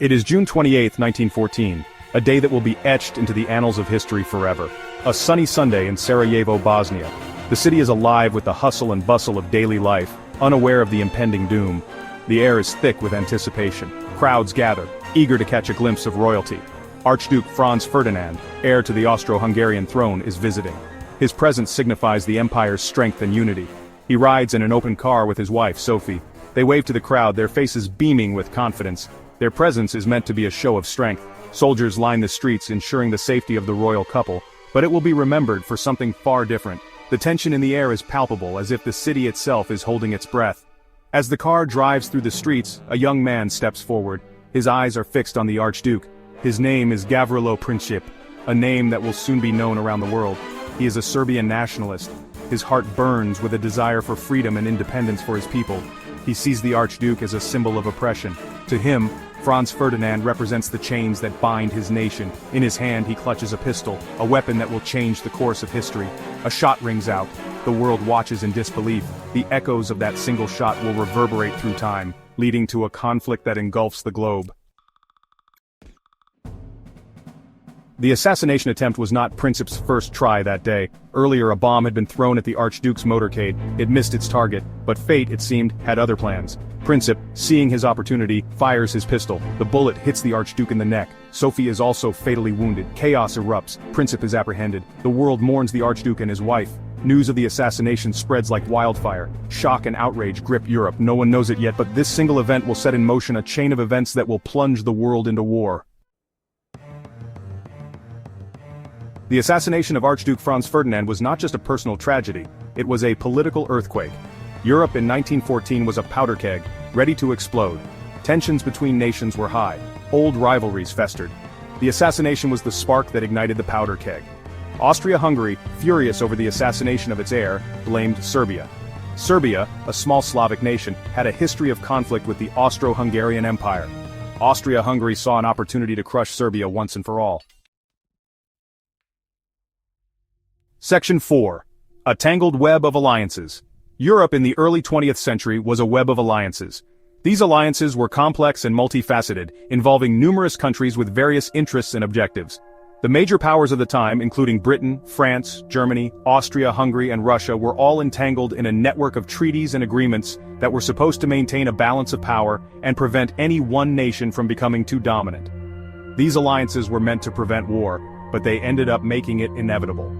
It is June 28, 1914, a day that will be etched into the annals of history forever. A sunny Sunday in Sarajevo, Bosnia. The city is alive with the hustle and bustle of daily life, unaware of the impending doom. The air is thick with anticipation. Crowds gather, eager to catch a glimpse of royalty. Archduke Franz Ferdinand, heir to the Austro-Hungarian throne, is visiting. His presence signifies the empire's strength and unity. He rides in an open car with his wife, Sophie. They wave to the crowd, their faces beaming with confidence. Their presence is meant to be a show of strength. Soldiers line the streets, ensuring the safety of the royal couple. But it will be remembered for something far different. The tension in the air is palpable, as if the city itself is holding its breath. As the car drives through the streets, a young man steps forward. His eyes are fixed on the Archduke. His name is Gavrilo Princip, a name that will soon be known around the world. He is a Serbian nationalist. His heart burns with a desire for freedom and independence for his people. He sees the Archduke as a symbol of oppression. To him, Franz Ferdinand represents the chains that bind his nation. In his hand he clutches a pistol, a weapon that will change the course of history. A shot rings out. The world watches in disbelief. The echoes of that single shot will reverberate through time, leading to a conflict that engulfs the globe. The assassination attempt was not Princip's first try that day. Earlier a bomb had been thrown at the Archduke's motorcade. It missed its target, but fate, it seemed, had other plans. Princip, seeing his opportunity, fires his pistol. The bullet hits the Archduke in the neck. Sophie is also fatally wounded. Chaos erupts. Princip is apprehended. The world mourns the Archduke and his wife. News of the assassination spreads like wildfire. Shock and outrage grip Europe. No one knows it yet, but this single event will set in motion a chain of events that will plunge the world into war. The assassination of Archduke Franz Ferdinand was not just a personal tragedy, it was a political earthquake. Europe in 1914 was a powder keg, ready to explode. Tensions between nations were high. Old rivalries festered. The assassination was the spark that ignited the powder keg. Austria-Hungary, furious over the assassination of its heir, blamed Serbia. Serbia, a small Slavic nation, had a history of conflict with the Austro-Hungarian Empire. Austria-Hungary saw an opportunity to crush Serbia once and for all. Section 4. A Tangled Web of Alliances. Europe in the early 20th century was a web of alliances. These alliances were complex and multifaceted, involving numerous countries with various interests and objectives. The major powers of the time, including Britain, France, Germany, Austria, Hungary, and Russia, were all entangled in a network of treaties and agreements that were supposed to maintain a balance of power and prevent any one nation from becoming too dominant. These alliances were meant to prevent war, but they ended up making it inevitable.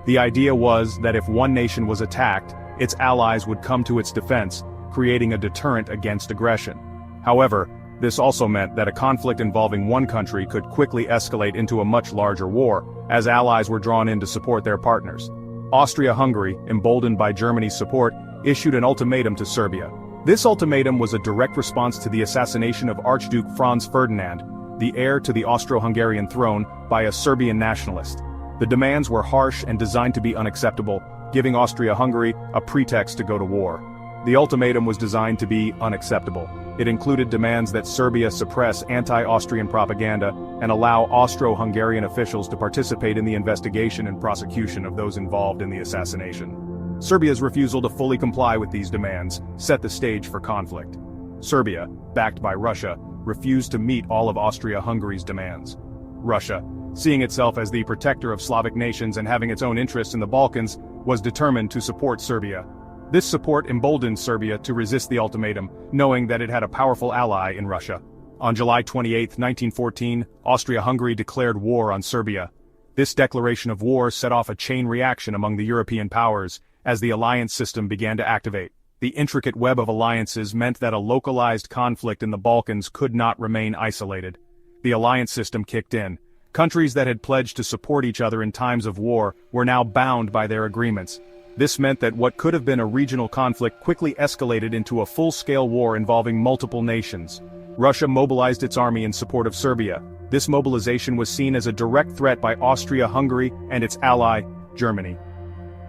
The idea was that if one nation was attacked, its allies would come to its defense, creating a deterrent against aggression. However, this also meant that a conflict involving one country could quickly escalate into a much larger war, as allies were drawn in to support their partners. Austria-Hungary, emboldened by Germany's support, issued an ultimatum to Serbia. This ultimatum was a direct response to the assassination of Archduke Franz Ferdinand, the heir to the Austro-Hungarian throne, by a Serbian nationalist. The demands were harsh and designed to be unacceptable, giving Austria-Hungary a pretext to go to war. The ultimatum was designed to be unacceptable. It included demands that Serbia suppress anti-Austrian propaganda and allow Austro-Hungarian officials to participate in the investigation and prosecution of those involved in the assassination. Serbia's refusal to fully comply with these demands set the stage for conflict. Serbia, backed by Russia, refused to meet all of Austria-Hungary's demands. Russia, seeing itself as the protector of Slavic nations and having its own interests in the Balkans, was determined to support Serbia. This support emboldened Serbia to resist the ultimatum, knowing that it had a powerful ally in Russia. On July 28, 1914, Austria-Hungary declared war on Serbia. This declaration of war set off a chain reaction among the European powers, as the alliance system began to activate. The intricate web of alliances meant that a localized conflict in the Balkans could not remain isolated. The alliance system kicked in. Countries that had pledged to support each other in times of war were now bound by their agreements. This meant that what could have been a regional conflict quickly escalated into a full-scale war involving multiple nations. Russia mobilized its army in support of Serbia. This mobilization was seen as a direct threat by Austria-Hungary and its ally, Germany.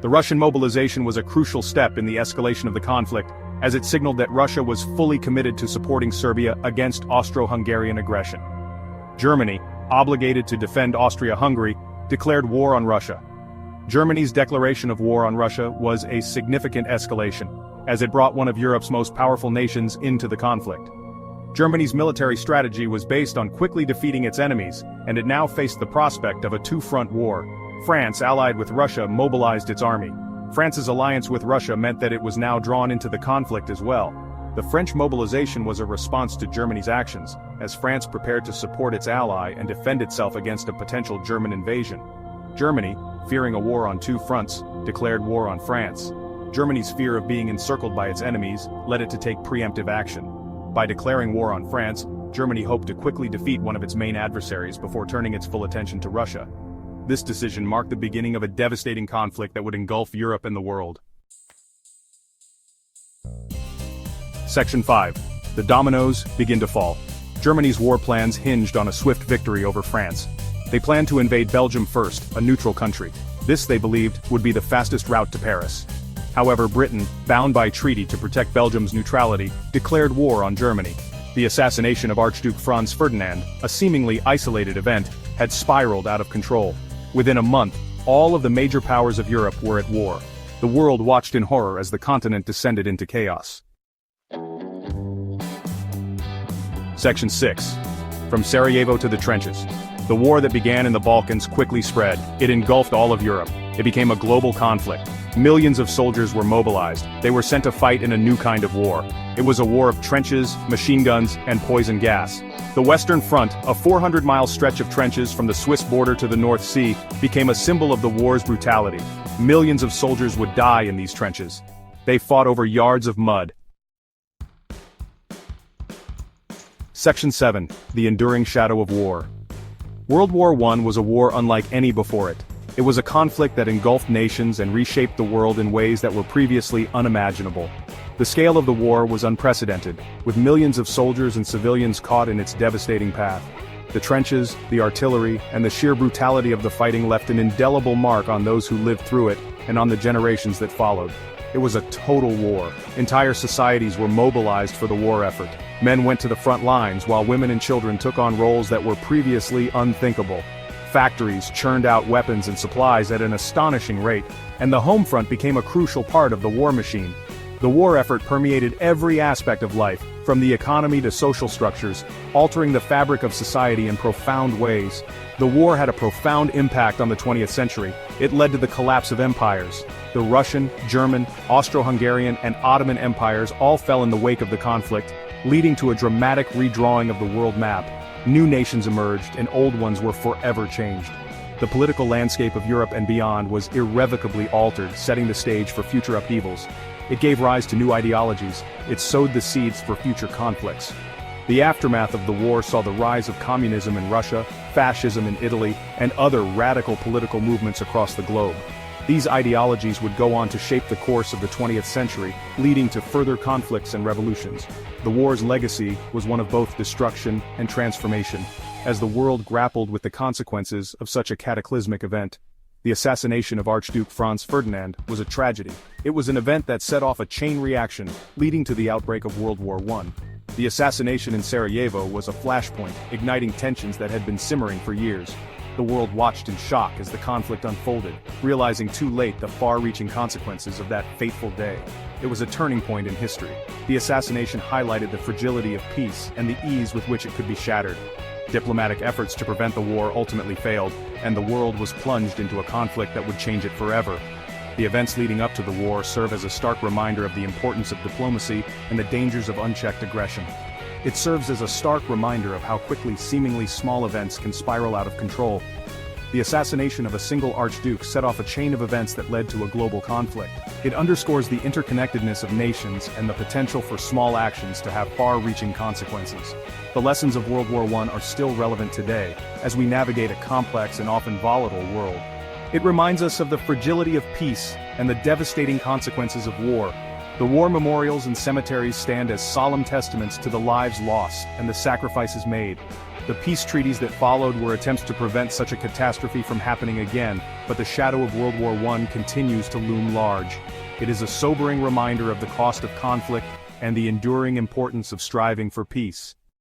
The Russian mobilization was a crucial step in the escalation of the conflict, as it signaled that Russia was fully committed to supporting Serbia against Austro-Hungarian aggression. Germany, obligated to defend Austria-Hungary, declared war on Russia. Germany's declaration of war on Russia was a significant escalation, as it brought one of Europe's most powerful nations into the conflict. Germany's military strategy was based on quickly defeating its enemies, and it now faced the prospect of a two-front war. France, allied with Russia, mobilized its army. France's alliance with Russia meant that it was now drawn into the conflict as well. The French mobilization was a response to Germany's actions, as France prepared to support its ally and defend itself against a potential German invasion. Germany, fearing a war on two fronts, declared war on France. Germany's fear of being encircled by its enemies led it to take preemptive action. By declaring war on France, Germany hoped to quickly defeat one of its main adversaries before turning its full attention to Russia. This decision marked the beginning of a devastating conflict that would engulf Europe and the world. Section 5. The dominoes begin to fall. Germany's war plans hinged on a swift victory over France. They planned to invade Belgium first, a neutral country. This, they believed, would be the fastest route to Paris. However, Britain, bound by treaty to protect Belgium's neutrality, declared war on Germany. The assassination of Archduke Franz Ferdinand, a seemingly isolated event, had spiraled out of control. Within a month, all of the major powers of Europe were at war. The world watched in horror as the continent descended into chaos. Section 6. From Sarajevo to the trenches. The war that began in the Balkans quickly spread. It engulfed all of Europe. It became a global conflict. Millions of soldiers were mobilized. They were sent to fight in a new kind of war. It was a war of trenches, machine guns, and poison gas. The Western Front, a 400-mile stretch of trenches from the Swiss border to the North Sea, became a symbol of the war's brutality. Millions of soldiers would die in these trenches. They fought over yards of mud. Section 7. The Enduring Shadow of War. World War I was a war unlike any before it. It was a conflict that engulfed nations and reshaped the world in ways that were previously unimaginable. The scale of the war was unprecedented, with millions of soldiers and civilians caught in its devastating path. The trenches, the artillery, and the sheer brutality of the fighting left an indelible mark on those who lived through it, and on the generations that followed. It was a total war. Entire societies were mobilized for the war effort. Men went to the front lines while women and children took on roles that were previously unthinkable. Factories churned out weapons and supplies at an astonishing rate, and the home front became a crucial part of the war machine. The war effort permeated every aspect of life, from the economy to social structures, altering the fabric of society in profound ways. The war had a profound impact on the 20th century. It led to the collapse of empires. The Russian, German, Austro-Hungarian, and Ottoman empires all fell in the wake of the conflict, leading to a dramatic redrawing of the world map. New nations emerged, and old ones were forever changed. The political landscape of Europe and beyond was irrevocably altered, setting the stage for future upheavals. It gave rise to new ideologies. It sowed the seeds for future conflicts. The aftermath of the war saw the rise of communism in Russia, fascism in Italy, and other radical political movements across the globe. These ideologies would go on to shape the course of the 20th century, leading to further conflicts and revolutions. The war's legacy was one of both destruction and transformation, as the world grappled with the consequences of such a cataclysmic event. The assassination of Archduke Franz Ferdinand was a tragedy. It was an event that set off a chain reaction, leading to the outbreak of World War I. The assassination in Sarajevo was a flashpoint, igniting tensions that had been simmering for years. The world watched in shock as the conflict unfolded, realizing too late the far-reaching consequences of that fateful day. It was a turning point in history. The assassination highlighted the fragility of peace and the ease with which it could be shattered. Diplomatic efforts to prevent the war ultimately failed, and the world was plunged into a conflict that would change it forever. The events leading up to the war serve as a stark reminder of the importance of diplomacy and the dangers of unchecked aggression. It serves as a stark reminder of how quickly seemingly small events can spiral out of control. The assassination of a single archduke set off a chain of events that led to a global conflict. It underscores the interconnectedness of nations and the potential for small actions to have far-reaching consequences. The lessons of World War I are still relevant today, as we navigate a complex and often volatile world. It reminds us of the fragility of peace and the devastating consequences of war. The war memorials and cemeteries stand as solemn testaments to the lives lost and the sacrifices made. The peace treaties that followed were attempts to prevent such a catastrophe from happening again, but the shadow of World War I continues to loom large. It is a sobering reminder of the cost of conflict and the enduring importance of striving for peace.